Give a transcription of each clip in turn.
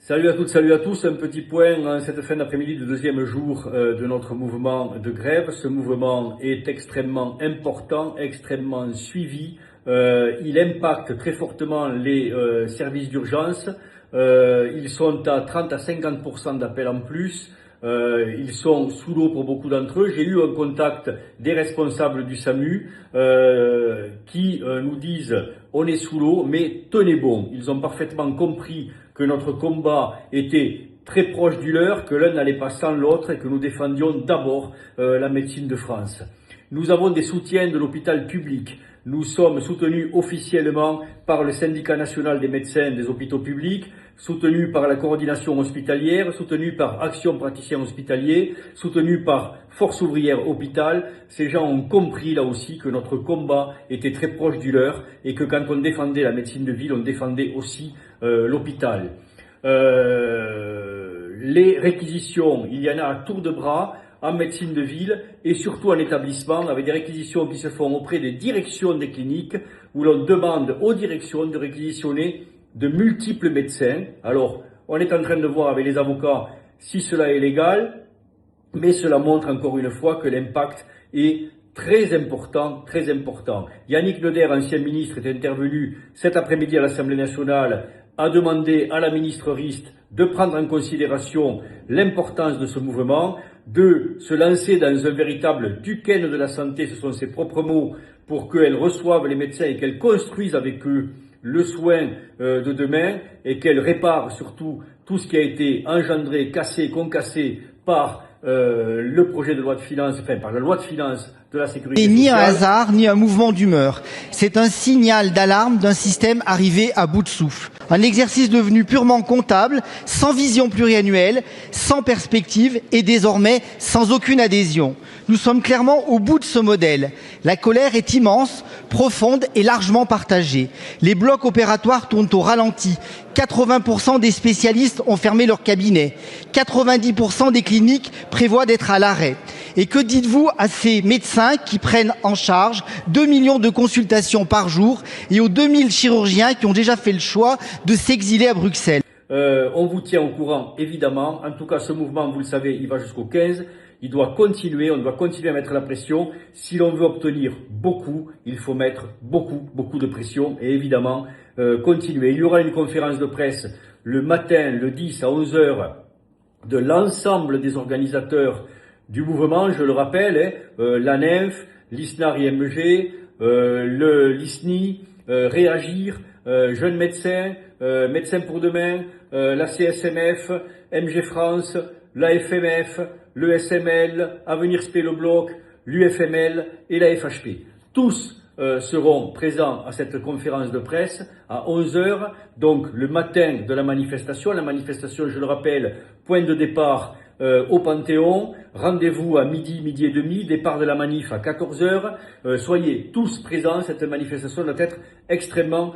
Salut à toutes, salut à tous. Un petit point en cette fin d'après-midi du deuxième jour de notre mouvement de grève. Ce mouvement est extrêmement important, extrêmement suivi. Il impacte très fortement les services d'urgence. Ils sont à 30 à 50% d'appels en plus. Ils sont sous l'eau pour beaucoup d'entre eux. J'ai eu un contact des responsables du SAMU qui nous disent on est sous l'eau, mais tenez bon. Ils ont parfaitement compris que notre combat était très proche du leur, que l'un n'allait pas sans l'autre et que nous défendions d'abord la médecine de France. Nous avons des soutiens de l'hôpital public. Nous sommes soutenus officiellement par le syndicat national des médecins des hôpitaux publics, soutenus par la coordination hospitalière, soutenus par Action praticiens hospitaliers, soutenus par Force ouvrière hôpital. Ces gens ont compris là aussi que notre combat était très proche du leur et que quand on défendait la médecine de ville, on défendait aussi l'hôpital. Les réquisitions, il y en a à tour de bras en médecine de ville et surtout en établissement, avec des réquisitions qui se font auprès des directions des cliniques où l'on demande aux directions de réquisitionner de multiples médecins. Alors, on est en train de voir avec les avocats si cela est légal, mais cela montre encore une fois que l'impact est très important, très important. Yannick Noder, ancien ministre, est intervenu cet après-midi à l'Assemblée nationale, a demandé à la ministre Rist de prendre en considération l'importance de ce mouvement, de se lancer dans un véritable Duquesne de la santé, ce sont ses propres mots, pour qu'elle reçoive les médecins et qu'elle construise avec eux le soin de demain et qu'elle répare surtout tout ce qui a été engendré, cassé, concassé par le projet de loi de finances, enfin par la loi de finances de la sécurité sociale. Ni un hasard, ni un mouvement d'humeur. C'est un signal d'alarme d'un système arrivé à bout de souffle. Un exercice devenu purement comptable, sans vision pluriannuelle, sans perspective et désormais sans aucune adhésion. Nous sommes clairement au bout de ce modèle. La colère est immense, profonde et largement partagée. Les blocs opératoires tournent au ralenti. 80% des spécialistes ont fermé leur cabinet. 90% des cliniques prévoient d'être à l'arrêt. Et que dites-vous à ces médecins qui prennent en charge 2 millions de consultations par jour et aux 2000 chirurgiens qui ont déjà fait le choix de s'exiler à Bruxelles? On vous tient au courant, évidemment. En tout cas, ce mouvement, vous le savez, il va jusqu'au 15. Il doit continuer, on doit continuer à mettre la pression. Si l'on veut obtenir beaucoup, il faut mettre beaucoup de pression et évidemment continuer. Il y aura une conférence de presse le matin, le 10 à 11 h de l'ensemble des organisateurs du mouvement, je le rappelle, l'ANEF, l'ISNAR-IMG, l'ISNI, Réagir, Jeunes Médecins, Médecins pour Demain, la CSMF, MG France, l'AFMF, le SML, Avenir Spé-le Bloc, l'UFML et la FHP. Tous seront présents à cette conférence de presse à 11 h, donc le matin de la manifestation. La manifestation, je le rappelle, point de départ au Panthéon, rendez-vous à midi et demi, départ de la manif à 14 h. Soyez tous présents, cette manifestation doit être extrêmement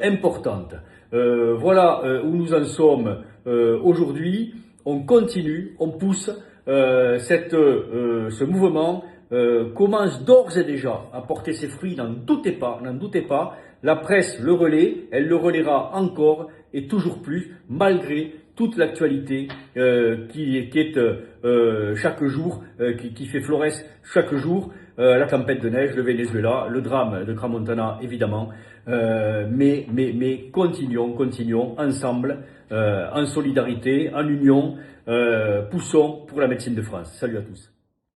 importante. Voilà où nous en sommes aujourd'hui. On continue, on pousse. Ce mouvement commence d'ores et déjà à porter ses fruits, n'en doutez pas. La presse le relaie, elle le relaiera encore et toujours plus, malgré toute l'actualité qui est chaque jour, qui fait florès chaque jour, la tempête de neige, le Venezuela, le drame de Crans-Montana évidemment, mais continuons ensemble, en solidarité, en union, poussons pour la médecine de France. Salut à tous.